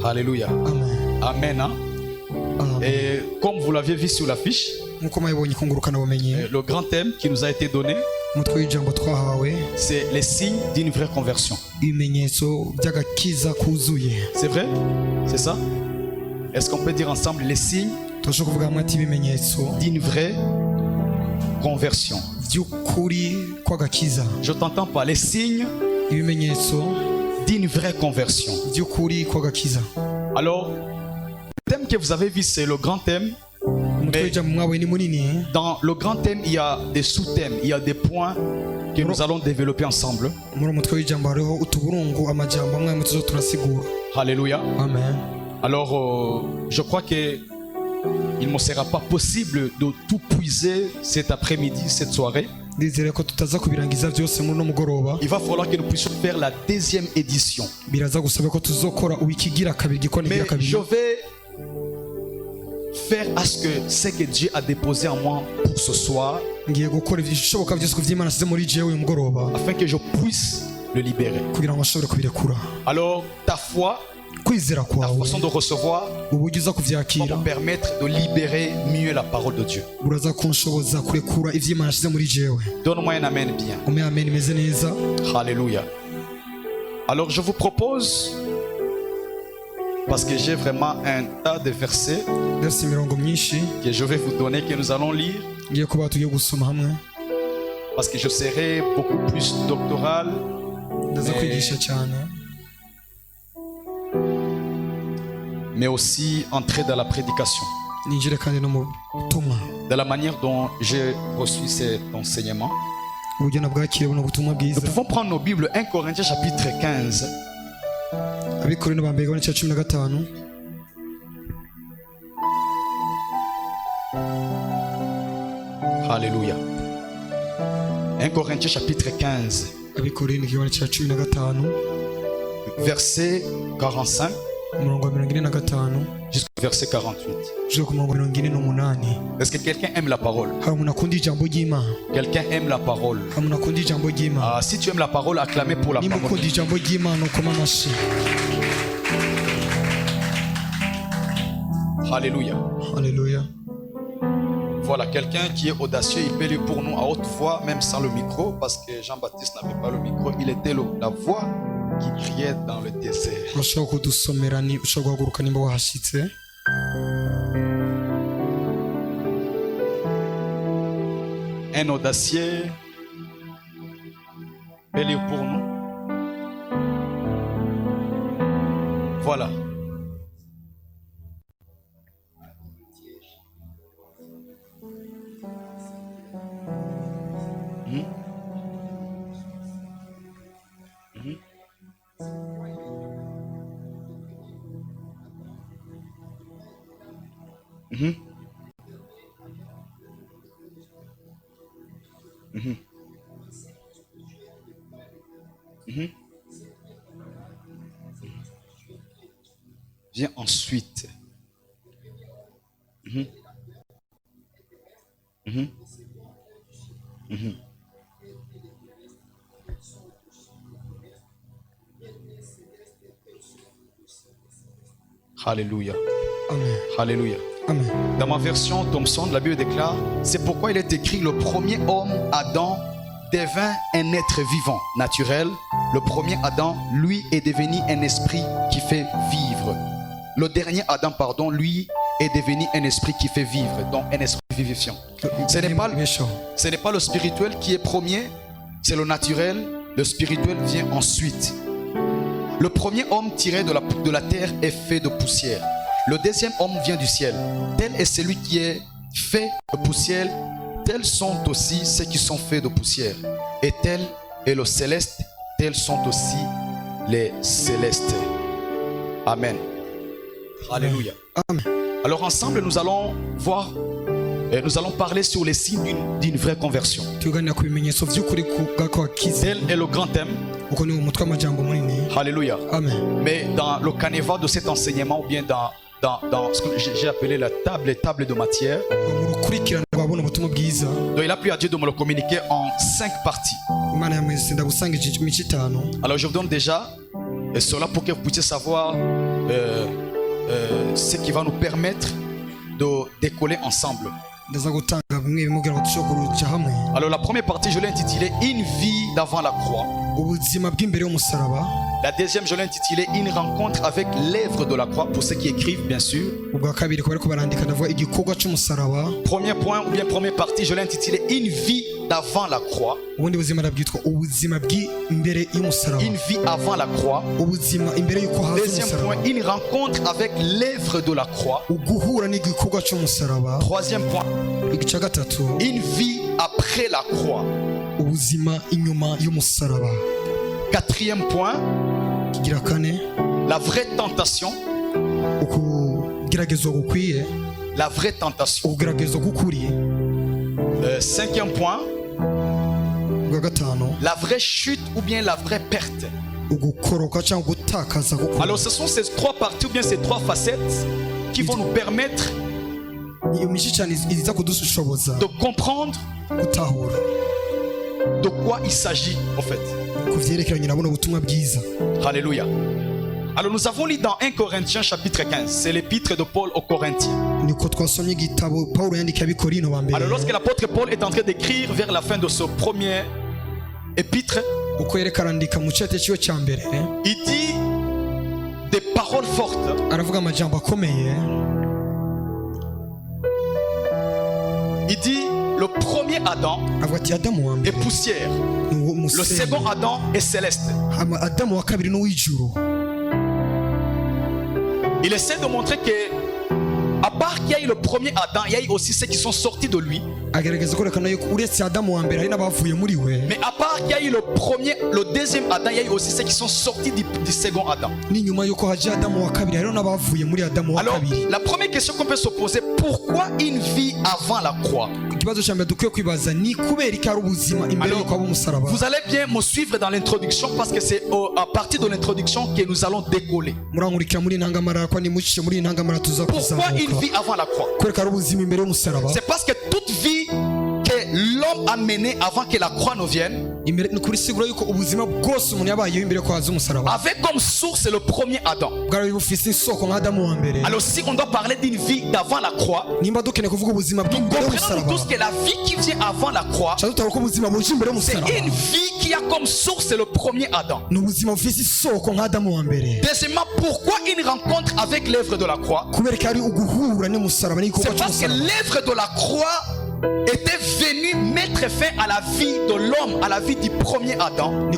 Alléluia. Amen. Amen. Hein? Amen. Et comme vous l'aviez vu sur l'affiche, le grand thème qui nous a été donné, c'est les signes d'une vraie conversion. C'est vrai? C'est ça? Est-ce qu'on peut dire ensemble les signes d'une vraie conversion? Je t'entends pas. Les signes d'une vraie conversion. Alors, le thème que vous avez vu, c'est le grand thème. Mais dans le grand thème, il y a des sous-thèmes, il y a des points que nous allons développer ensemble. Alléluia. Amen. Alors, je crois que il ne me sera pas possible de tout puiser cet après-midi, cette soirée. Il va falloir que nous puissions faire la deuxième édition. Mais je vais faire à ce que Dieu a déposé en moi pour ce soir, afin que je puisse le libérer. Alors, ta foi, ta façon de recevoir va me permettre de libérer mieux la parole de Dieu. Donne-moi un amen bien. Alléluia. Alors je vous propose, parce que j'ai vraiment un tas de versets que je vais vous donner, que nous allons lire, parce que je serai beaucoup plus doctoral, mais aussi entrer dans la prédication, de la manière dont j'ai reçu cet enseignement. Nous pouvons prendre nos Bibles, 1 Corinthiens chapitre 15. Alléluia. 1 Corinthiens chapitre 15, verset 45 jusqu'au verset 48. Est-ce que quelqu'un aime la parole? Quelqu'un aime la parole? Ah, si tu aimes la parole, acclamez pour la parole. Alléluia. Alléluia. Voilà, quelqu'un qui est audacieux, il peut lire pour nous à haute voix, même sans le micro, parce que Jean-Baptiste n'avait pas le micro, il était la voix qui criait dans le désert. Un audacieux peut lire pour nous. Voilà. Viens ensuite. Alléluia. Amen. Alléluia. Amen. Dans ma version Thomson, la Bible déclare: c'est pourquoi il est écrit, le premier homme, Adam, devint un être vivant, naturel. Le premier Adam, lui, est devenu un esprit qui fait vivre. Le dernier Adam, pardon, lui, est devenu un esprit qui fait vivre, donc un esprit vivifiant. Ce n'est pas le spirituel qui est premier, c'est le naturel. Le spirituel vient ensuite. Le premier homme tiré de la terre est fait de poussière. Le deuxième homme vient du ciel. Tel est celui qui est fait de poussière. Tels sont aussi ceux qui sont faits de poussière. Et tel est le céleste. Tels sont aussi les célestes. Amen. Alléluia. Amen. Alors ensemble, nous allons voir, nous allons parler sur les signes d'une vraie conversion. Tel est le grand thème. Alléluia. Amen. Mais dans le canevas de cet enseignement, ou bien dans ce que j'ai appelé la table de matière, donc il a plu à Dieu de me le communiquer en 5 parties. Alors je vous donne déjà cela pour que vous puissiez savoir ce qui va nous permettre de décoller ensemble. Alors la première partie, je l'ai intitulée Une vie d'avant la croix. La deuxième, je l'ai intitulée Une rencontre avec l'œuvre de la croix, pour ceux qui écrivent bien sûr. Premier point, ou bien première partie, je l'ai intitulée Une vie d'avant la croix. Une vie avant la croix. Deuxième point, une rencontre avec l'œuvre de la croix. Troisième point, une vie après la croix. Quatrième point, la vraie tentation. La vraie tentation. Cinquième point, la vraie chute ou bien la vraie perte. Alors ce sont ces trois parties ou bien ces trois facettes qui vont nous permettre de comprendre de quoi il s'agit en fait. Alléluia. Alors nous avons lu dans 1 Corinthiens chapitre 15, c'est l'épître de Paul aux Corinthiens. Alors lorsque l'apôtre Paul est en train d'écrire vers la fin de ce premier épître, il dit des paroles fortes. Il dit le premier Adam est poussière, le second Adam est céleste. Il essaie de montrer que à part qu'il y a eu le premier Adam, il y a eu aussi ceux qui sont sortis de lui. Mais à part qu'il y a eu le deuxième Adam, il y a eu aussi ceux qui sont sortis du second Adam. Alors, la première question qu'on peut se poser, pourquoi une vie avant la croix? Alors, vous allez bien me suivre dans l'introduction parce que c'est à partir de l'introduction que nous allons décoller. Pourquoi une vie avant la croix? C'est parce que toute vie que l'homme a menée avant que la croix ne vienne avait comme source le premier Adam. Alors si on doit parler d'une vie d'avant la croix, nous comprenons tous que la vie qui vient avant la croix, c'est une vie qui a comme source le premier Adam. Deuxièmement, pourquoi une rencontre avec l'œuvre de la croix? C'est parce que l'œuvre de la croix était venu mettre fin à la vie de l'homme, à la vie du premier Adam,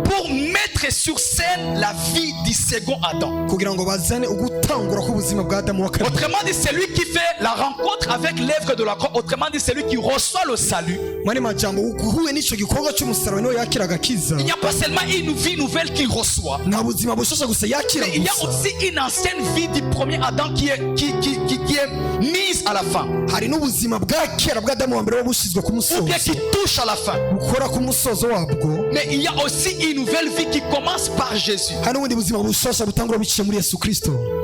pour mettre sur scène la vie du second Adam. Autrement dit, celui qui fait la rencontre avec l'œuvre de la croix, autrement dit, celui qui reçoit le salut. Il n'y a pas seulement une vie nouvelle qu'il reçoit, mais il y a aussi une ancienne vie du premier Adam qui est mise à la fin, ou bien qui touche à la fin. Mais il y a aussi une nouvelle vie qui commence par Jésus.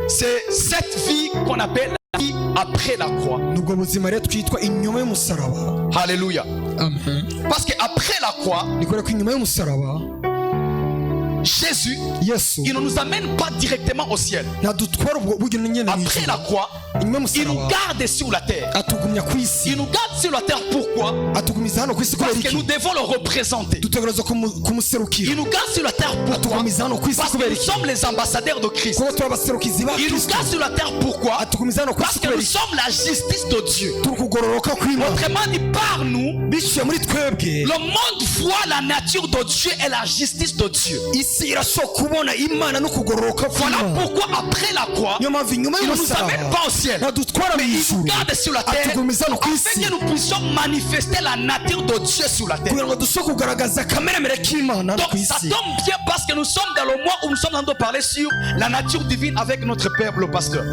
C'est cette vie qu'on appelle la vie après la croix. Alléluia. Parce qu'après la croix, Jésus, il ne nous amène pas directement au ciel. Après la croix, il nous garde sur la terre. Il nous garde sur la terre, pourquoi? Parce que nous devons le représenter. Il nous garde sur la terre, pourquoi? Parce que nous sommes les ambassadeurs de Christ. Il nous garde sur la terre, pourquoi? Parce que nous sommes la justice de Dieu. Autrement dit, par nous, le monde voit la nature de Dieu et la justice de Dieu. Voilà pourquoi après la croix, il ne nous amène pas au ciel, mais il nous garde sur la terre, afin que nous puissions manifester la nature de Dieu sur la terre. Donc ça tombe bien parce que nous sommes dans le mois où nous sommes en train de parler sur la nature divine avec notre Père le pasteur.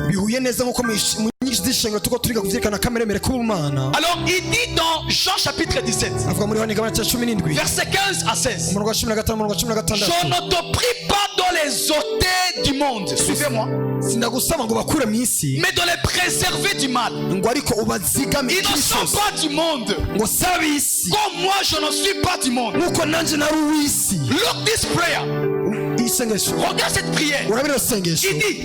Alors il dit dans Jean chapitre 17, verset 15 à 16, je ne te prie pas dans les ôter du monde, suivez-moi, mais de les préserver du mal. Ils ne sont pas du monde, comme moi je ne suis pas du monde. Look this prayer. isengesho Regarde cette prière. urabira isengesho Il dit,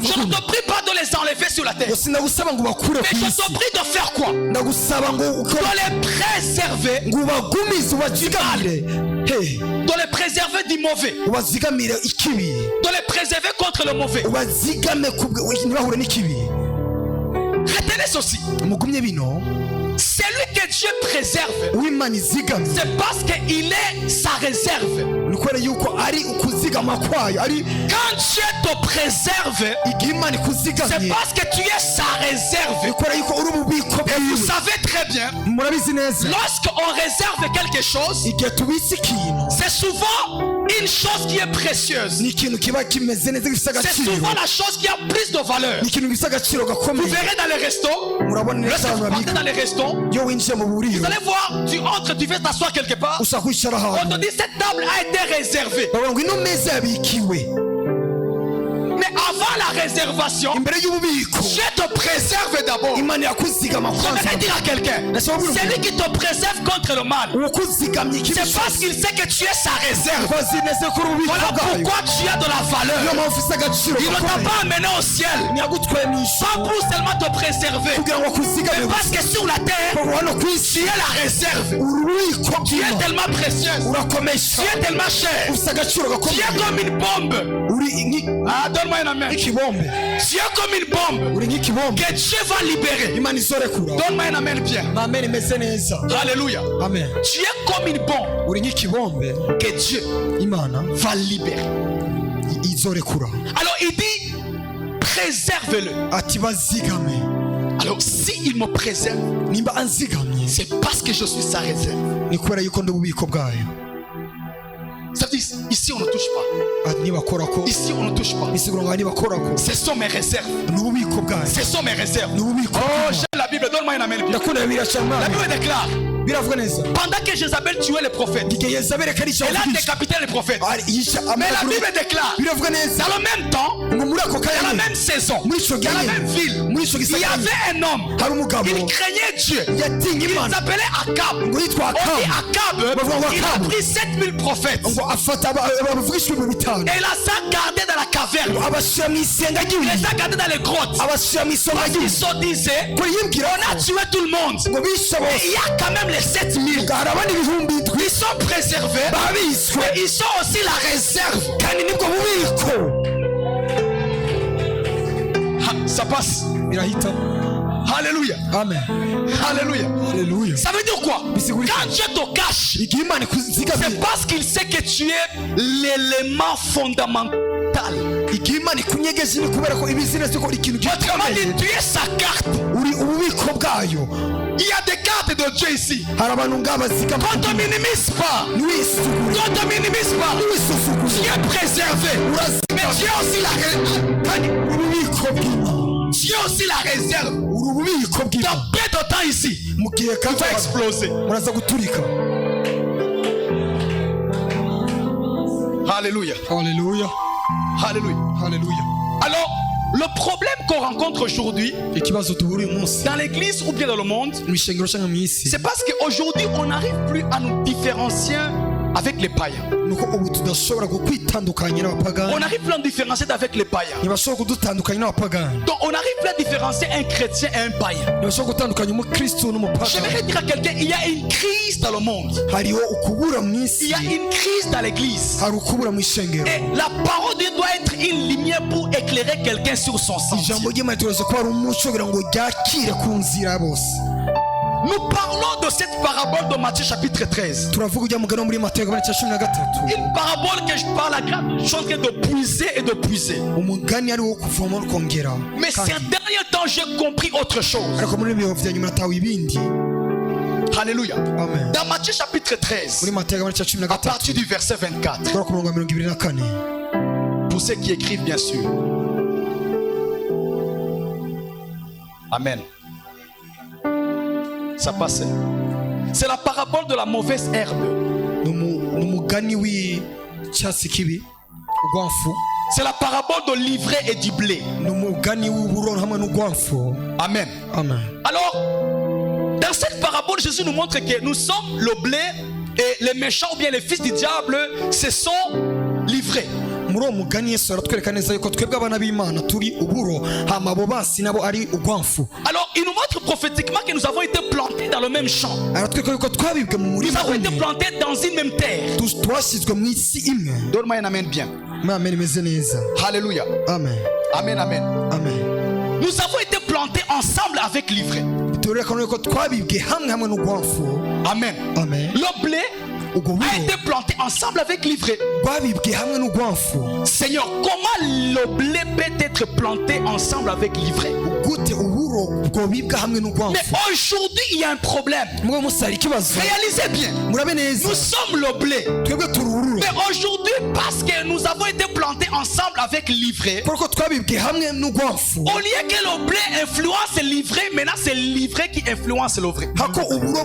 je ne te prie pas de les enlever sur la terre, sinagusaba ngo bakure mais ku je isi te prie de faire quoi? ndagusaba ngo De les préserver, ngo ubagumize ubazigamire de les préserver du mauvais, ubazigamire ikibi de les préserver contre le mauvais. ubazigame ntibahure n'ikibi. Retenez ceci. mugumye bino Celui que Dieu préserve, uw'Imana izigamye c'est parce qu'il est sa réserve. ni kubera yuko ari ukuzigama kwayo ari Quand Dieu te préserve, igihe Imana c'est ikuzigamye parce que tu es sa ni réserve. kubera yuko uri ububiko Et vous bwiwe. savez très bien, murabizi neza lorsqu'on réserve quelque chose, igihe tubitse ikintu c'est souvent une chose qui est précieuse. ni ikintu kiba kimeze neza gifite C'est agaciro souvent la chose qui a plus de valeur. ni ikintu gifite agaciro Vous gakomeye. verrez dans les restos, murabona neza lorsque abantu vous partez babika dans les restos, iyo winjiye mu buriro vous allez voir, tu entres, tu veux t'asseoir quelque part, ushaka kwicara on te ahantu dit cette table a été réservée. bavuga ngo ino meza yabikiwe. Mais avant la réservation, imbere y'ububiko Dieu te préserve d'abord. Imana yakuzigama kwanza. J'aimerais dire à quelqu'un, c'est lui qui te préserve contre le mal. uwakuzigamye ikibi C'est parce qu'il sait que tu es sa réserve. bazi neza ko uri ububiko Voilà bwayo pourquoi tu as de la niyo valeur. mpamvu ufite agaciro Il ne t'a gakomeye. pas amené au ciel ntiyagutwaye mu pas ijuru pour seulement te préserver, kugira ngo akuzigame mais parce que sur la terre, hano ku isi tu es la réserve. uri ububiko Tu es bw'Imana tellement précieuse. urakomesha Tu es tellement cher. ufite agaciro Tu gakomeye es comme une bombe. uri Ah, donne-moi une amen. nk'ikibombe Tu es comme une bombe uri nk'ikibombe que Dieu va libérer. Imana izorekura. Donne-moi un amen bien. amen imeze neza. Alléluia. amen Tu es comme une bombe uri nk'ikibombe que Dieu Imana va libérer. izorekura. Alors il dit, préserve-le. ati bazigame. Alors s'il me préserve, nimba anzigamye c'est parce que je suis sa réserve. ni kubera yuko ndi ububiko bwayo. Ça veut dire, ici on ne touche pas. ati nibakorako Ici on ne touche pas. isigura ngo nibakorako Ce sont mes réserves. ni ububiko bwayo Ce sont mes réserves. ni ububiko. Oh, j'aime la Bible. Donne-moi un amen bien. ndakunda bibiliya cyane. La Bible déclare, biravuga neza pendant que Jézabel tuait les prophètes, igihe Yezabeli karisha elle a décapité les prophètes. yica Mais la amaguru. Bible déclare, biravuga neza dans le même temps, ngo muri ako dans la kanya même saison, muri ico dans la gihe même ville, muri ico il y gisagara avait un homme. hari umugabo Il craignait Dieu. yatinye Il Imana s'appelait Akab. ngo yitwa On dit Akabu Akab, il a pris 7000 prophètes. ngo afata abavugisha ibintu bitanu Et il a ça gardé dans la caverne. abashyira mu isenga Il les ry'ibuye a gardés dans les grottes. abashyira mu isonga Parce qu'ils ry'ibuye se disaient, ko yibwira on a tué tout le monde. ngo bishe Et bose il y a quand même les 7000. hari abandi ibihumbi indwi Ils sont préservés. babiswe Mais ils sont aussi la réserve. kandi nibwo bubiko Ah, ça passe. birahita. Alléluia. amen Alléluia. haleluya. Ça veut dire quoi? Bisigura Quand Dieu te cache, igihe Imana ikuzigamye c'est parce qu'il sait que tu es l'élément fondamental. igihe Imana ikunyegeje ni kubera ko ibizi neza ko uri ikintu Autrement dit, gikomeye tu es sa carte. uri ububiko bwayo. Il y a des cartes de Dieu ici. hari abantu ngaba zigama Qu'on ne te minimise pas. ntiwisugure Qu'on ne te minimise pas. Tu ntiwisuzugure es préservé. Mais tu es aussi la réserve. kandi ububiko bw'Imana Tu es aussi la réserve. uri ububiko Ton bw'Imana peu de temps ici, mu gihe tu vas exploser. muraza guturika. Alléluia. haleluya Alléluia. haleluya. Alors, le problème qu'on rencontre aujourd'hui ikibazo duhura uyu munsi dans l'église ou bien dans le monde, mu ishengero cyangwa mu isi c'est parce qu'aujourd'hui, on n'arrive plus à nous différencier avec les païens. nuko ubu tudashobora kwitandukanya On n'abapagani. n'arrive plus à nous différencier avec les païens. ntibashobora kudutandukanya n'abapagani. Donc, on n'arrive plus à différencier un chrétien et un païen. ntibashobora gutandukanya umukristo n'umupagani. J'aimerais dire à quelqu'un, il y a une crise dans le monde. hariho ukubura mu Il isi y a une crise dans l'église. hari ukubura mu ishengero. Et la parole de Dieu doit être une lumière pour éclairer quelqu'un sur son sentier. ijambo ry'Imana turaza ko hari umuco kugira ngo ryakire ku nzira ya bose. Nous parlons de cette parabole de Matthieu chapitre 13. turavuga ujya mugani wo muri Matayo 13. Une parabole que je parle à grande chose que de puiser et de puiser. umugani ari wo kuvoma no kongera. Mais ces derniers temps, j'ai compris autre chose. ariko muri ibihe vya nyuma natawe ibindi. Alléluia. amen. Dans Matthieu chapitre muri 13, Matayo à partir du verset 24, tukora ku murongo wa 24. pour ceux qui écrivent bien sûr. Amen. Ça passe. C'est la parabole de la mauvaise herbe. ni umugani w'icyatsi kibi ugwamfu. C'est la parabole de l'ivraie et du blé. ni umugani w'uburo hamwe n'ugwamfu. Amen. amen. Alors, dans cette parabole, Jésus nous montre que nous sommes le blé et les méchants ou bien les fils du diable, ce sont l'ivraie. muri uwo mugani Yesu aratwereka neza yuko twebwe abana b'Imana turi uburo hama abo basi nabo ari ugwamfu. Alors il nous montre prophétiquement que nous avons été plantés dans le même champ. Aratwereka yuko twabibwe mu murima Nous avons été umwe, plantés dans une même terre. twashyizwe mu isi imwe. Donne-moi un amen bien. Amen imeze neza. Alléluia. Amen. Amen, amen. Amen. Nous avons été plantés ensemble avec l'ivraie. Biturekana yuko twabibwe hamwe hamwe n'ugwamfu. Amen. Amen. Le blé Ubwo a buro été planté ensemble avec l'ivraie. twabibwe hamwe n'ugwamfu. Seigneur, comment le blé peut être planté ensemble avec l'ivraie? Gute uburo bwobibwa hamwe Mais n'ugwamfu? aujourd'hui, il y a un problème. Mwe musari ikibazo. Réalisez bien. Murabe neza. Nous sommes le blé. Twebwe turi uburo. Mais aujourd'hui, parce que nous avons été plantés ensemble avec l'ivraie, Kuko twabibwe hamwe n'ugwamfu. au lieu que le blé influence l'ivraie, maintenant c'est l'ivraie qui influence le vrai. Hako uburo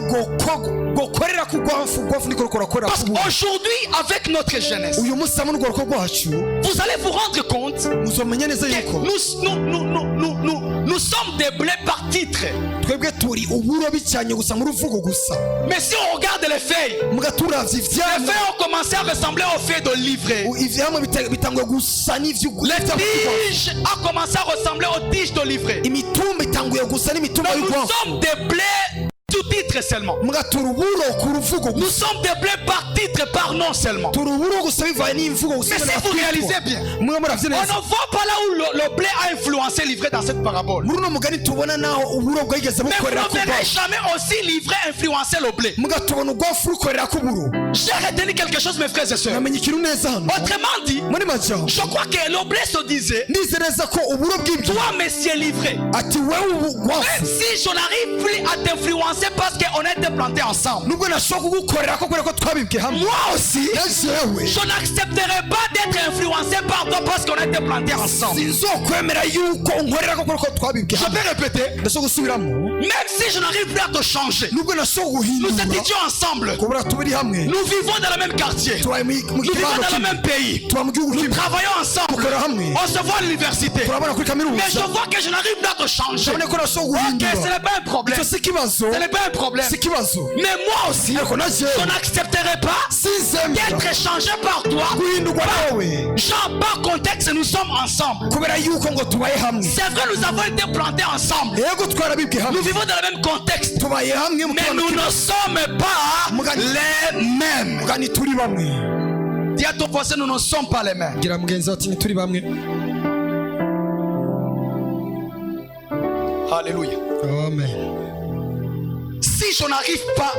bwokorera ku gwamfu, gwamfu niko rukorakora Parce ku buro. qu'aujourd'hui, avec notre jeunesse, Uyu munsi hamwe n'ugwaruko rwacu vous allez vous rendre compte muzomenya neza que yuko nous sommes des blés par titre. twebwe turi uburo bicanye gusa nk'uruvugo gusa. Mais si on regarde les feuilles, Muga turavye les ivyamwa, feuilles ont commencé à ressembler aux feuilles de l'ivraie. ivyamwa bitangwa gusa n'ivyo. Les tiges ont commencé à ressembler aux tiges de l'ivraie. Imitumba itanguye gusa n'imitumba Donc nous y'ugwamfu. sommes des blés sous titre seulement. Muga turi uburo ku ruvugo Nous gusa. sommes des blés par titre, par nom seulement. Turi uburo gusa bivaye n'imvugo gusa. Mais si vous réalisez bien, mwe muravye on neza. ne voit pas là où le blé a influencé l'ivraie dans cette parabole. Muri uno mugani tubona naho uburo bwigeze Mais vous bukorera ne ku verrez gwamfu. jamais aussi l'ivraie influencer le blé. Muga tubona ugwamfu rukorera ku buro. J'ai retenu quelque chose, mes frères et sœurs. Namenye ikintu neza hano. Autrement dit, Muri majambo. je crois que le blé se disait, Ndize neza ko uburo bw'ibyo toi, monsieur l'ivraie, ati wewe même ugwamfu. si je n'arrive plus à t'influencer parce qu'on a été plantés ensemble, Nubwo nashobora kugukorera ko kubera ko twabibwe hamwe. moi aussi, Yewe. je n'accepterai pas d'être influencé par toi parce qu'on a été plantés ensemble. Sinzokwemera yuko unkorera ko kubera ko twabibwe Je hamwe. vais répéter, Ndashobora gusubiramo. même si je n'arrive plus à te changer, Nubwo nashobora nous guhindura. étions ensemble, Kubera tubiri hamwe. nous vivons dans le même quartier, Tubaye mu nous vivons kibano dans le kimwe. même pays, Tuba mu gihugu nous kimwe. travaillons ensemble, Dukorera hamwe. on se voit à l'université. Turabona kuri Mais kaminuza. je vois que je n'arrive plus à te changer. Ndabona ko nashobora Ok, ce guhindura. n'est pas un problème. Icyo si ikibazo. Ce n'est pas un problème. Si ikibazo. Mais moi aussi, Ariko naje je n'accepterai pas sinzemera d'être changé par toi. guhindurwa nawe. Genre, par contexte, nous sommes ensemble. Kubera yuko ngo tubaye hamwe. C'est vrai, nous avons été plantés ensemble. Yego twarabibwe Nous hamwe. vivons dans le même contexte. Tubaye hamwe mu Mais kibano nous kimwe. ne sommes pas les mêmes. Muga ntituri bamwe. Dis à ton voisin, nous ne sommes pas les mêmes. Gira mugenzi wawe ati ntituri bamwe. Alléluia. Amen. Si je n'arrive pas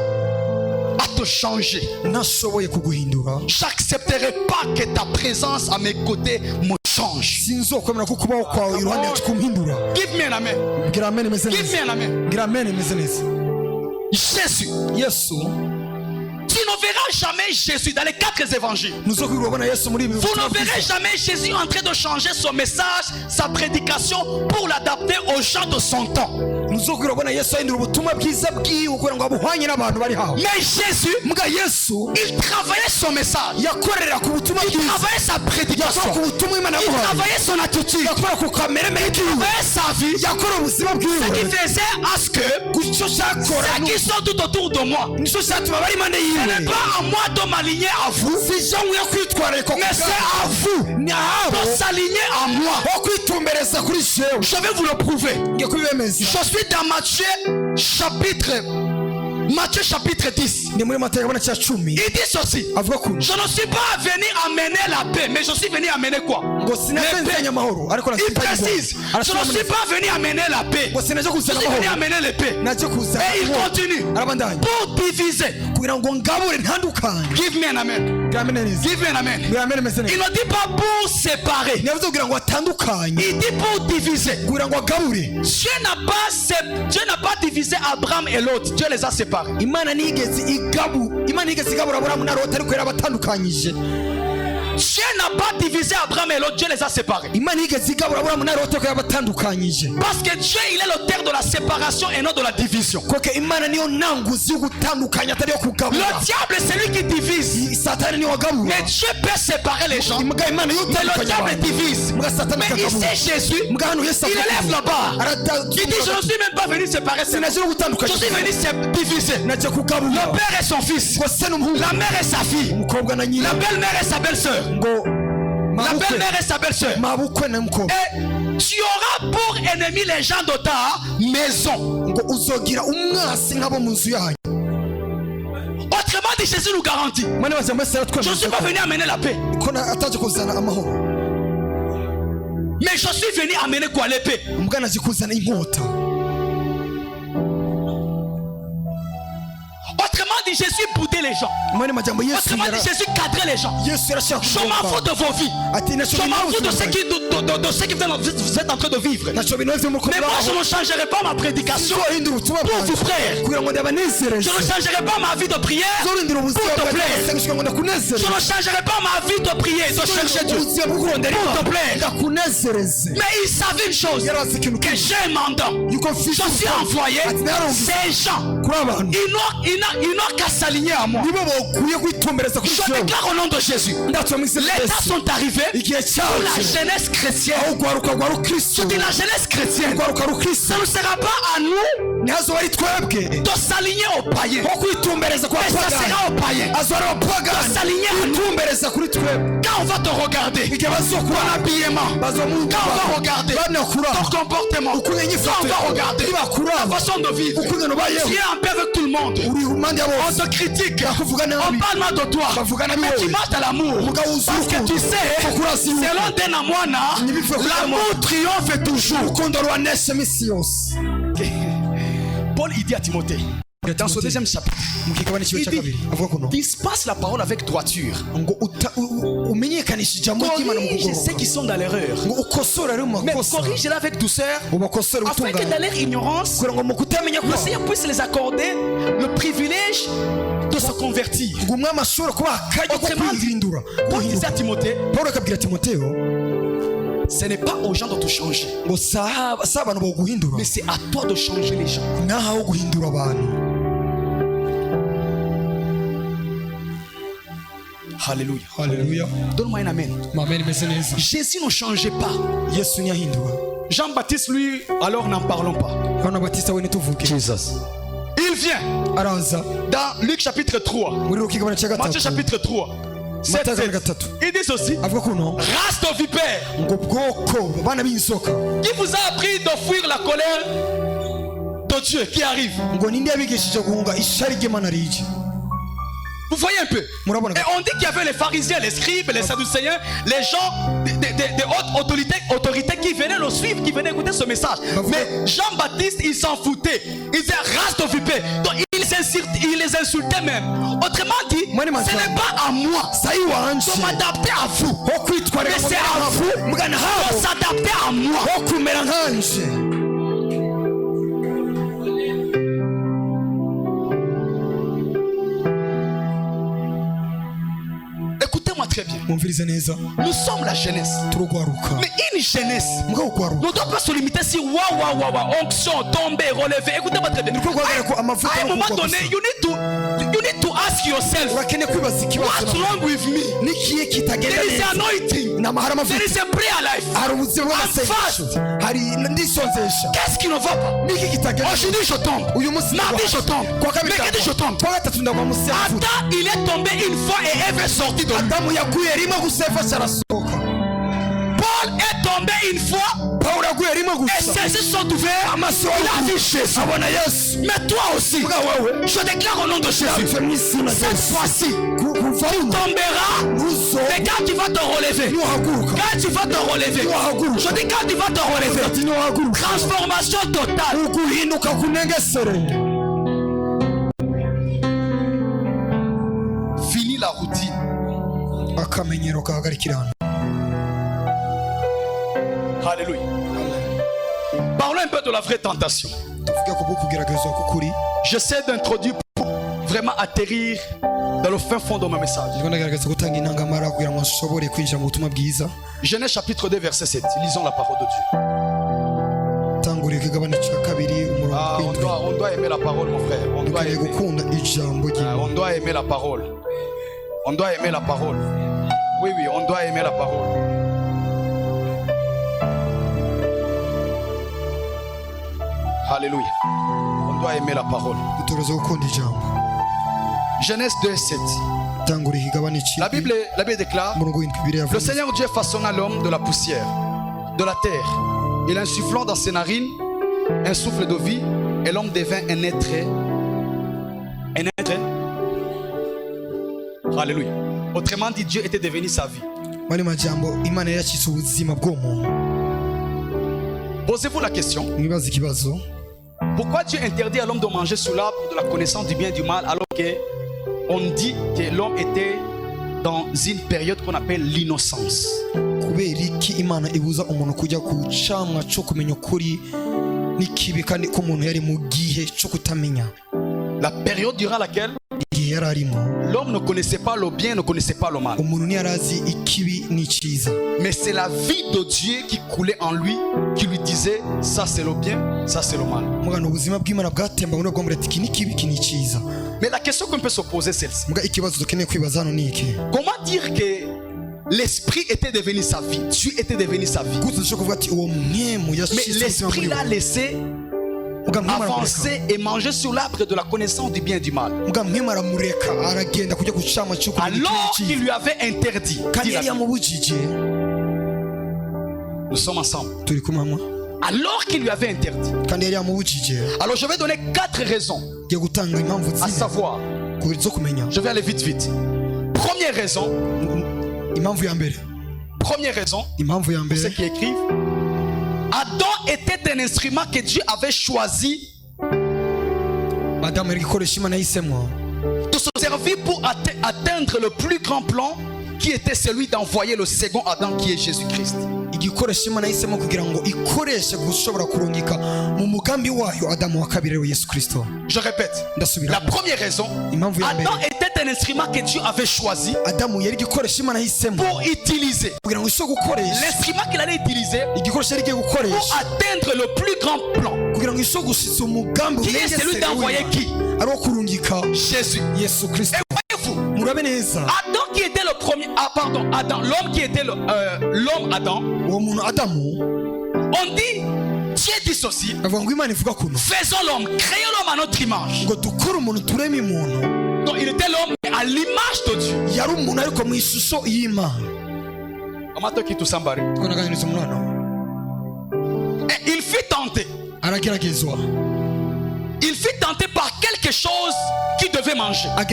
à te changer, Nashoboye kuguhindura. j'accepterai pas que ta présence à mes côtés me change. Sinzokwemera ko kubaho kwawe iruhande yacu kumpindura. Give me an amen. Gira amen imeze Give me neza. an amen. Gira amen imeze neza. Jésus. Yesu. Tu ne verras jamais Jésus dans les 4 évangiles. Muzokwirwa ubona Yesu muri ibi. Vous ne verrez jamais Jésus en train de changer son message, sa prédication pour l'adapter aux gens de son temps. Muzokwirwa ubona Yesu ahindura ubutumwa bwiza bwiwe kugira ngo abuhwanye n'abantu bari hawe. Mais Jésus, Muga Yesu il travaillait son message, yakorera ku butumwa il bwiza. travaillait sa Yakora prédication, ku butumwa Imana il yamuhaye. travaillait son attitude, Yakora ku kamere il mbi. travaillait sa vie, Yakora ubuzima ce qui bwiwe. faisait à ce que Gucyo cyakora ceux qui sont tout autour de moi, nicyo cyatuma bari impande ce n'est yiwe. pas à moi de m'aligner à vous, Si cyo nkwiye kwitwararika mais c'est à vous ni ahabo de s'aligner à moi. ho kwitumbereza kuri jewe. Je vais vous le prouver. Ngiye kubibemeza. Je suis dans Matthieu chapitre 10. Ni muri Matayo abona cya 10. Il dit ceci. Avuga ko Je ne suis pas venu amener la paix, mais je suis venu amener quoi? ngo sinazanye amahoro ariko Il précise. Je ne suis pas venu amener la paix. ngo sinaje Je kuzana suis venu amahoro. amener la paix. Naje kuzana Et il amahoro. continue. Arabandanya. Pour diviser. Kugira ngo ngabure ntandukanye. Give me an amen. Gramene neza. Give me an amen. Gramene meze Il neza. ne dit pas pour séparer. Nyavuze kugira ngo atandukanye. Il dit pour diviser. Kugira ngo agabure. Dieu n'a pas divisé Abraham et l'autre. Dieu les a séparés. Imana nigeze igabura Aburahamu na Loti ariko yarabatandukanyije. Dieu n'a pas divisé Abraham et l'autre. Dieu les a séparés. Imana yigeze igabura Aburahamu na Loti ariko yabatandukanyije. Parce que Dieu, il est l'auteur de la séparation et non de la division. Kuko Imana niyo nanguzi yo gutandukanya atari yo kugabura. Le diable, c'est lui qui divise. Satani niyo agabura. Mais Dieu peut séparer les gens. Imbwa Imana yo Mais le diable divise. Mbwa Satani Mais akagabura. ici, Jésus, Mbwa hano Yesu il élève la barre. Il dit, je ne suis même pas venu séparer. sinaje no Je gutandukanya. suis venu diviser. Naje kugabura. Le père et son fils. Ngo se n'umuhungu. La mère et sa fille. Umukobwa na nyina. La belle-mère et sa belle-sœur. Ngo La belle-mère et sa belle-sœur. mabukwe n'umukobwa Et tu auras pour ennemi les gens de ta maison. ngo uzogira umwasi nk'abo mu nzu yanyu. Autrement dit, Jésus nous garantit. Mwana wa Zambia sera Je ne suis pas venu amener la paix, ko ataje kuzana amahoro, mais je suis venu amener quoi? L'épée. umugana aje kuzana inkota. Autrement dit, Jésus boudait les gens. Mwana majambo Yesu Autrement dit, Jésus cadrait les gens. Yesu yarashaka Je m'en fous de vos vies. ati Je m'en fous de ce qui vous êtes en train de vivre. Mais nacho bintu mu moi, je ne changerai pas ma prédication pour vous, frères. kugira ngo ndabanezereze. Je ne changerai pas ma vie de prière. Zorindira ubuzima Pour te bwawe plaire. ndasenga ngo Je ndakunezereze. ne changerai pas ma vie de prier, de chercher Dieu. ubuzima bwo kurondera Pour te Imana plaire. ndakunezereze. Mais il savait une chose, yarazi ikintu que j'ai un mandat. yuko Je suis envoyé. ati naronse Ces gens, kuri abantu ils n'ont qu'à s'aligner à moi. nibo bakwiye kwitumbereza kuri Je jewe. déclare au nom de Jésus. ndatswa mu izina rya Les temps Yesu. sont arrivés igihe pour la cyaje jeunesse chrétienne. aho ugwaruka rwa Je rukristo dis la jeunesse chrétienne. ugwaruka rukristo Ça ne sera pas à nous ntihazoba ari twebwe de s'aligner aux païens. ho kwitumbereza kwa Mais ça pagani, sera aux païens. azora abapagani S'aligner à nous. kwitumbereza kuri twebwe. Quand on va te regarder, igihe bazokura ton habillement, bazomwumva quand on va regarder banakura ton comportement, ukuntu quand inyifato on va regarder nibakura ta façon de vivre, ukuntu ubayeho tu es en paix avec tout le monde. uri impande ya On bose te critique, bakuvuga on nabi parle mal de toi, bavuga nabi mais tu wowe marches dans l'amour. umugabo wuzuye Parce que urukundo tu sais, kuko urazi yuko selon Denamwana, Nibipfe kugira l'amour triomphe toujours. urukundo rwanesha iminsi yose. Paul il dit à Timothée, dans son deuxième chapitre, mu kigabane kiwe il cya dit, kabiri avuga kuno dispense la parole avec droiture. ngo umenyekanishe ijambo ry'Imana mu Corrige ceux kugorora, qui sont dans l'erreur, ngo ukosore ari mu mais makosa corrige-les avec douceur, ubakosore afin que utunganye dans leur ignorance, kugira ngo mu kutamenya le kwabo Seigneur puisse les accorder le privilège de se convertir. ngo umwami ashobora kuba akajya ko Autrement dit, kwihindura Paul disait à Timothée, Pawulo akabwira Timoteyo ce n'est pas aux gens de te changer, ngo si abantu bawuguhindura, mais c'est à toi de changer les gens. naho aho guhindura abantu. Alléluia. Haleluya, Donne-moi un amen. amen. Meze neza. Jésus ne changeait pas. Yesu ntiyahindura. Jean-Baptiste, lui, alors n'en parlons pas. Yohana Batista we ntituvuge. Il vient araza dans Luc chapitre 3, muri rukigabane cya Matthieu gatatu chapitre 3, 7, Matayo 7. gatatu Il dit ceci, avuga kuno race de vipères, ngo bwoko bana b'inzoka, qui vous a appris de fuir la colère de Dieu qui arrive. ngo ninde yabigishije guhunga ishari ry'Imana rije. Vous voyez un peu. Murabona Et on dit qu'il y avait les pharisiens, les scribes, les sadducéens, les gens de haute autorité qui venaient le suivre, qui venaient écouter ce message. Mais Jean-Baptiste, il s'en foutait. Il disait race de vipères. Donc il les insultait même. Autrement dit, ce n'est pas à moi de m'adapter à vous. Mais c'est à vous de s'adapter à moi. ho kumera nkanje. Écoutez-moi très bien. Mwumvirize neza, Nous sommes la jeunesse. turugwaruka Mais une jeunesse mugabo ugwaruka ne doit pas se limiter sur onction, tomber, relever. Écoutez-moi très bien. niko guhagarara ko amavuta À un no moment kugwa donné, gusa. you need to ask yourself, urakeneye kwibaza what's ikibazo, wrong with me? nikiye kitagenda There is neza. anointing. Nama hari There amavuta, is a prayer life. hari ubuzima bw'amasengesho, hari ndisonzesha. Qu'est-ce qui ne va pas? Niki kitagenda? Aujourd'hui je tombe. Uyu munsi Mardi je tombe. kwa kabiri Mercredi je tombe. kwa gatatu ndagwa munsi y'amavuta. Adam, il est tombé une fois et Ève est sortie de lui. Adamu yaguye rimwe gusa yafashe arasohoka. Paul est tombé une fois Pawulo yaguye rimwe et gusa ses yeux sont ouverts. amaso Il a vu Jésus. abona Yesu. Mais toi aussi, Mbwa wewe je déclare au nom de Jésus, yapfe mu izina rya cette Yesu. fois-ci, kuva uno tomberas. uzo Mais quand tu vas te relever, nuhaguruka quand tu vas te relever, je dis quand tu vas te relever, ati nuhaguruka transformation totale. uguhinduka kunengesere. Fini la routine. Akamenyero kahagarikira hano. Alléluia. Parlons un peu de la vraie tentation. tuvuge ku bwo kugeragezwa k'ukuri. J'essaie d'introduire pour vraiment atterrir dans le fin fond de ma message. ndiko ndagerageza gutanga intangamara kugira ngo nshobore kwinjira mu butumwa bwiza. Genèse chapitre 2 verset 7. Lisons la parole de Dieu. tangurira ikigabane cya kabiri umurongo w'indwi. On doit aimer la parole, mon frère. On doit dukwiriye aimer. gukunda ijambo ry'Imana. On doit aimer la parole. On doit aimer la parole. Oui, on doit aimer la parole. Alléluia. On doit aimer la parole. dutegerezwa gukunda ijambo. Genèse 2, 7. La Bible déclare, le Seigneur Dieu façonna l'homme de la poussière, de la terre. Il insufflant dans ses narines un souffle de vie, et l'homme devint un être. Alléluia. Autrement dit, Dieu était devenu sa vie. Posez-vous la question. Pourquoi Dieu interdit à l'homme de manger sous l'arbre de la connaissance du bien et du mal, alors qu'on dit que l'homme était dans une période qu'on appelle l'innocence? La période durant laquelle l'homme ne connaissait pas le bien, ne connaissait pas le mal. Mais c'est la vie de Dieu qui coulait en lui, qui lui disait ça c'est le bien, ça c'est le mal. Mais la question qu'on peut se poser c'est celle-ci. Comment dire que l'esprit était devenu sa vie, Dieu était devenu sa vie, mais l'esprit l'a laissé avancer et manger sur l'arbre de la connaissance du bien et du mal, alors qu'il lui avait interdit. Nous sommes ensemble. Alors qu'il lui avait interdit. Alors je vais donner 4 raisons, à savoir, je vais aller vite. Première raison, pour ceux qui écrivent, Adam était un instrument que Dieu avait choisi de se servir pour atteindre le plus grand plan, qui était celui d'envoyer le second Adam, qui est Jésus-Christ. Je répète, la première raison, Adam était un instrument que Dieu avait choisi pour utiliser. L'instrument qu'il allait utiliser pour atteindre le plus grand plan, qui est celui d'envoyer qui? Jésus. Et voyez-vous, Adam qui était le premier, l'homme qui était l'homme Adam, on dit, Dieu dit ceci, faisons l'homme, créons l'homme à notre image. Donc il était l'homme à l'image de Dieu. Et il fut tenté. Il fut tenté par quelque chose qu'il devait manger. Ça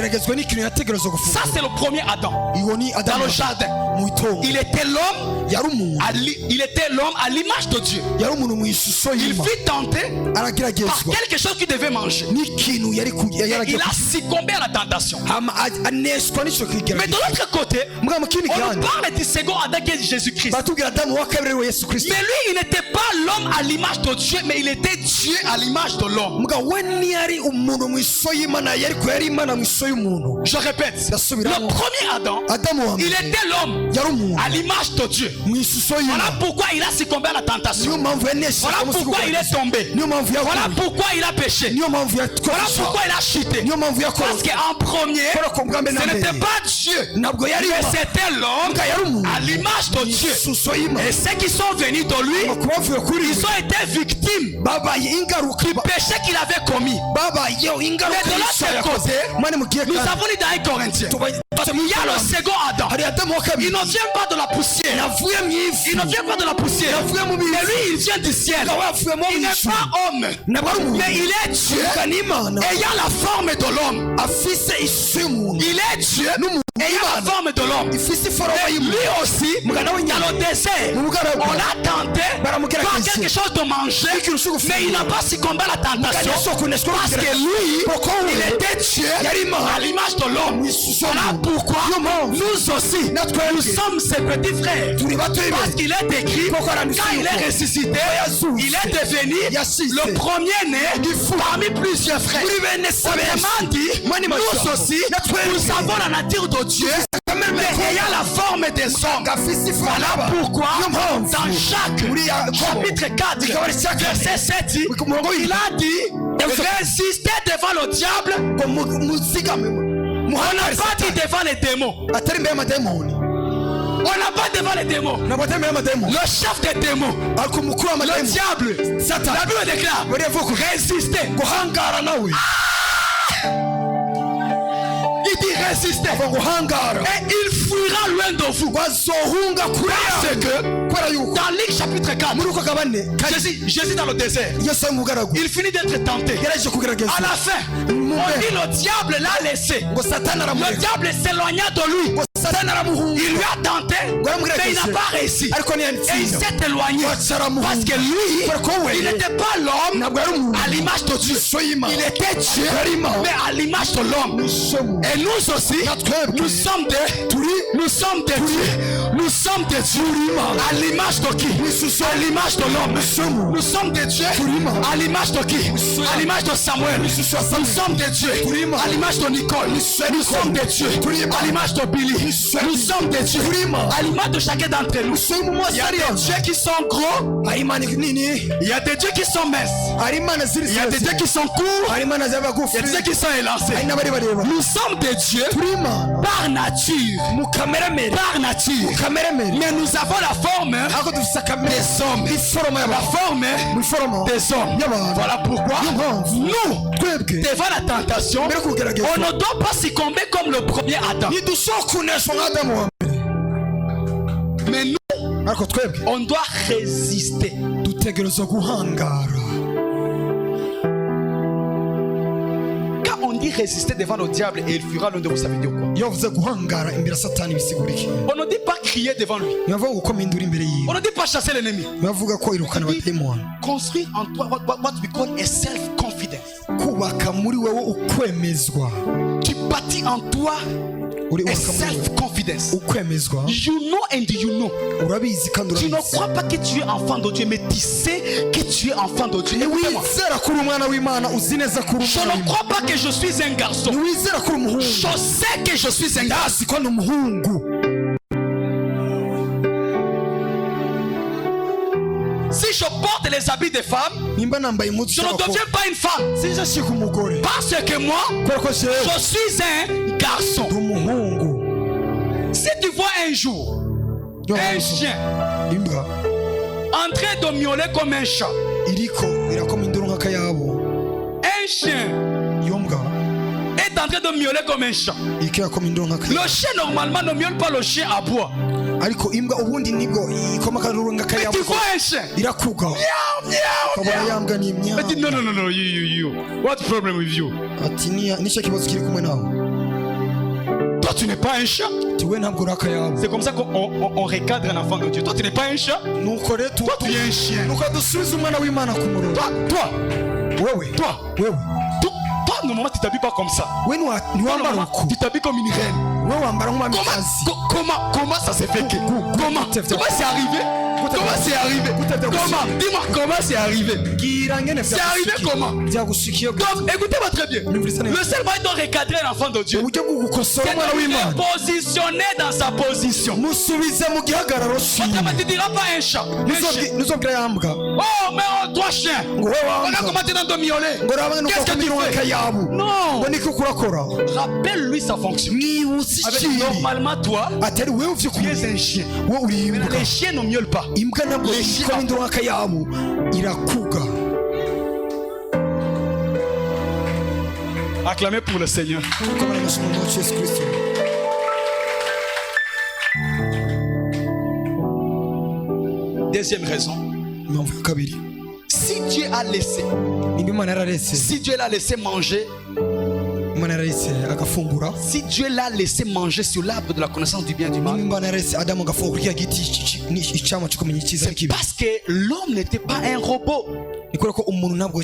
c'est le premier Adam. Dans le jardin, il était l'homme à l'image de Dieu. Il fut tenté par quelque chose qu'il devait manger. Et il a succombé à la tentation. Mais de l'autre côté, on parle du second Adam qui est Jésus-Christ. Mais lui, il n'était pas l'homme à l'image de Dieu, mais il était Dieu à l'image de l'homme. Je répète, le premier Adam, il était l'homme à l'image de Dieu. Voilà pourquoi il a succombé à la tentation. Voilà pourquoi il est tombé. Voilà pourquoi il a péché. Voilà pourquoi il a chuté. Parce qu'en premier, ce n'était pas Dieu, mais c'était l'homme à l'image de Dieu. Et ceux qui sont venus de lui, ils ont été victimes du péché qu'il avait commis. Mais de l'autre côté, nous avons dit dans 1 Corinthiens, il y a le second Adam. Il ne vient pas de la poussière. Il ne vient pas de la poussière. Mais lui, il vient du ciel. Il n'est pas homme, mais il est Dieu, ayant la forme de l'homme. Il est Dieu, ayant la forme de l'homme. Et lui aussi, dans le désert, on l'a tenté par quelque chose de manger, mais il n'a pas succombé à la tentation, parce que lui, il était Dieu à l'image de l'homme. Voilà pourquoi nous aussi, nous sommes ses petits frères. Parce qu'il est écrit, quand il est ressuscité, il est devenu le premier-né parmi plusieurs frères. Autrement dit, nous aussi, nous avons la nature de Dieu, mais ayant la forme des hommes. Voilà pourquoi dans Jacques chapitre 4 verset 7, il a dit, résistez devant le diable. On n'a pas dit devant les démons. On n'a pas devant les démons. Le chef des démons, le diable, Satan. La Bible déclare, résistez. Il dit résister. ngo hangara Et il fuira loin de vous. bazohunga kure Parce yawe que kubera yuko dans Luc chapitre 4, muri uko kabane Jésus dans le désert, yesu ari mugaragu il finit d'être tenté. yaraje kugerageza À la fin, on dit le diable l'a laissé. ngo satani Le aramureka diable s'éloigna de lui. ngo satani aramuhunga Il lui a tenté, mais il n'a pas réussi. ariko Et il ntiyatsinda s'est éloigné. Parce que lui, kubera ko we il n'était pas l'homme ntabwo ari umuntu à l'image de Dieu. ishusho y'imana Il était Dieu, mais à l'image de l'homme. ishomu Et nous aussi, nous sommes des dieux. Nous sommes des dieux. À l'image de qui? À l'image de l'homme. Nous sommes des dieux. À l'image de qui? À l'image de Samuel. Nous sommes des dieux. À l'image de Nicole. Nous sommes des dieux. À l'image de Billy. Nous sommes des dieux. À l'image de chacun d'entre nous. Il y a des dieux qui sont gros. hari imana nini Il y a des dieux qui sont minces. hari imana ziri Il y a des dieux qui sont courts. hari imana Il y z'abagufi a des dieux qui sont élancés. hari n'abari bareba Nous sommes des dieux turima par nature. mukameremere Par nature. mukameremere Mais nous avons la forme ariko dufite akamere des hommes. iforomo La y'abantu forme iforomo des hommes. y'abantu Voilà pourquoi niyo mpamvu nous, twebwe devant la tentation, mbere yo kugerageza on ne doit pas succomber comme le premier Adam. ntidushobora kuneshwa nk'adamu wa mbere Mais nous, ariko twebwe on doit résister. dutegerezwa guhangara Quand on dit résister devant le diable et il fuira loin de vous, ça veut dire quoi? iyo bavuze guhangara imbere ya satani bisigura iki On ne dit pas crier devant lui. ntibavuga ngo ukoma induru imbere yiwe On ne dit pas chasser l'ennemi. ntibavuga ko irukana abadayimoni Construire en toi what we call a self-confidence. kubaka muri wowe ukwemezwa Tu bâtis en toi uri a ubaka muri wowe self-confidence. ukwemezwa You know and you know. urabizi kandi Tu ne urabizi crois pas que tu es enfant de Dieu, mais tu sais que tu es enfant de Dieu. Écoutez-moi. wizera ko uri umwana w'imana uzi neza ko uri Je umwana ne w'imana crois pas que je suis un garçon. ntiwizera ko uri umuhungu Je sais que je suis un garçon. ndazi ko ndi umuhungu Si je porte les habits des femmes, nimba nambaye impuzu je ne deviens pas une femme. sinjashika umugore Parce que moi, kubera ko jewe je suis un garçon. ndi umuhungu Si tu vois un jour un chien imbwa en train de miauler comme un chat, iriko irakoma induru nk'akayabo un chien iyo mbwa est en train de miauler comme un chat. iriko irakoma induru nk'akayabo Le chien normalement ne miaule pas, le chien aboie. ariko imbwa ubundi nibwo ikoma akaruru Mais nk'akayabo tu vois un chien, irakuga ukabona yambwa ni elle dit imyaka non, you. What's the problem with you? ati nicyo kibazo kiri kumwe nawe Toi, tu n'es pas un chat. ati we ntabwo uri akayabo C'est comme ça qu'on recadre un enfant de Dieu. Toi, tu n'es pas un chat. nuko rero Toi, tu es un chien. nuko dusubiza umwana w'imana ku murongo Toi, wewe toi, normalement, tu t'habilles pas comme ça. we ntiwambara uko Tu t'habilles comme une reine. we wambara nk'umwamikazi Comment ça s'est fait? Comment c'est arrivé? Comment c'est arrivé? Comment? Dis-moi comment c'est arrivé? bwira ngene C'est arrivé comment? byagushikiye Donc, écoutez-moi très bien. Le seul moyen de recadrer l'enfant de Dieu, uburyo bwo gukosora c'est umwana de w'imana le positionner dans sa position. musubize mu gihagararo Autrement, shiwe tu ne diras pas un chat. Un chien. ntuzobwira yambwa Oh, mais oh, toi, chien. ngo we Regarde comment wambwa tu es dans de miauler. ngo urabona nuko Qu'est-ce que tu kumira fais? akayabo Non. ngo niko kurakora Rappelle-lui sa fonction. mwibutse Avec ikindi normalement, toi, atari wewe tu uvyukuri es un chien. we uri Mais imbwa les chiens ne miaulent pas. imbwa nabwo Les chiens- ikoma induru nk'akayabo irakuga Acclamez pour le Seigneur. komana amashyi mu ntoki yesu kristo Deuxième raison. impamvu ya kabiri Si Dieu a laissé, nimba imana yararetse si Dieu l'a laissé manger, imana yararetse agafungura si Dieu l'a laissé manger sur l'arbre de la connaissance du bien et du nimba mal, imana yararetse adamu agafungura kiriya giti icama cyo kumenya icyiza c'est n'ikibi parce que l'homme n'était pas un robot. ni kubera ko umuntu ntabwo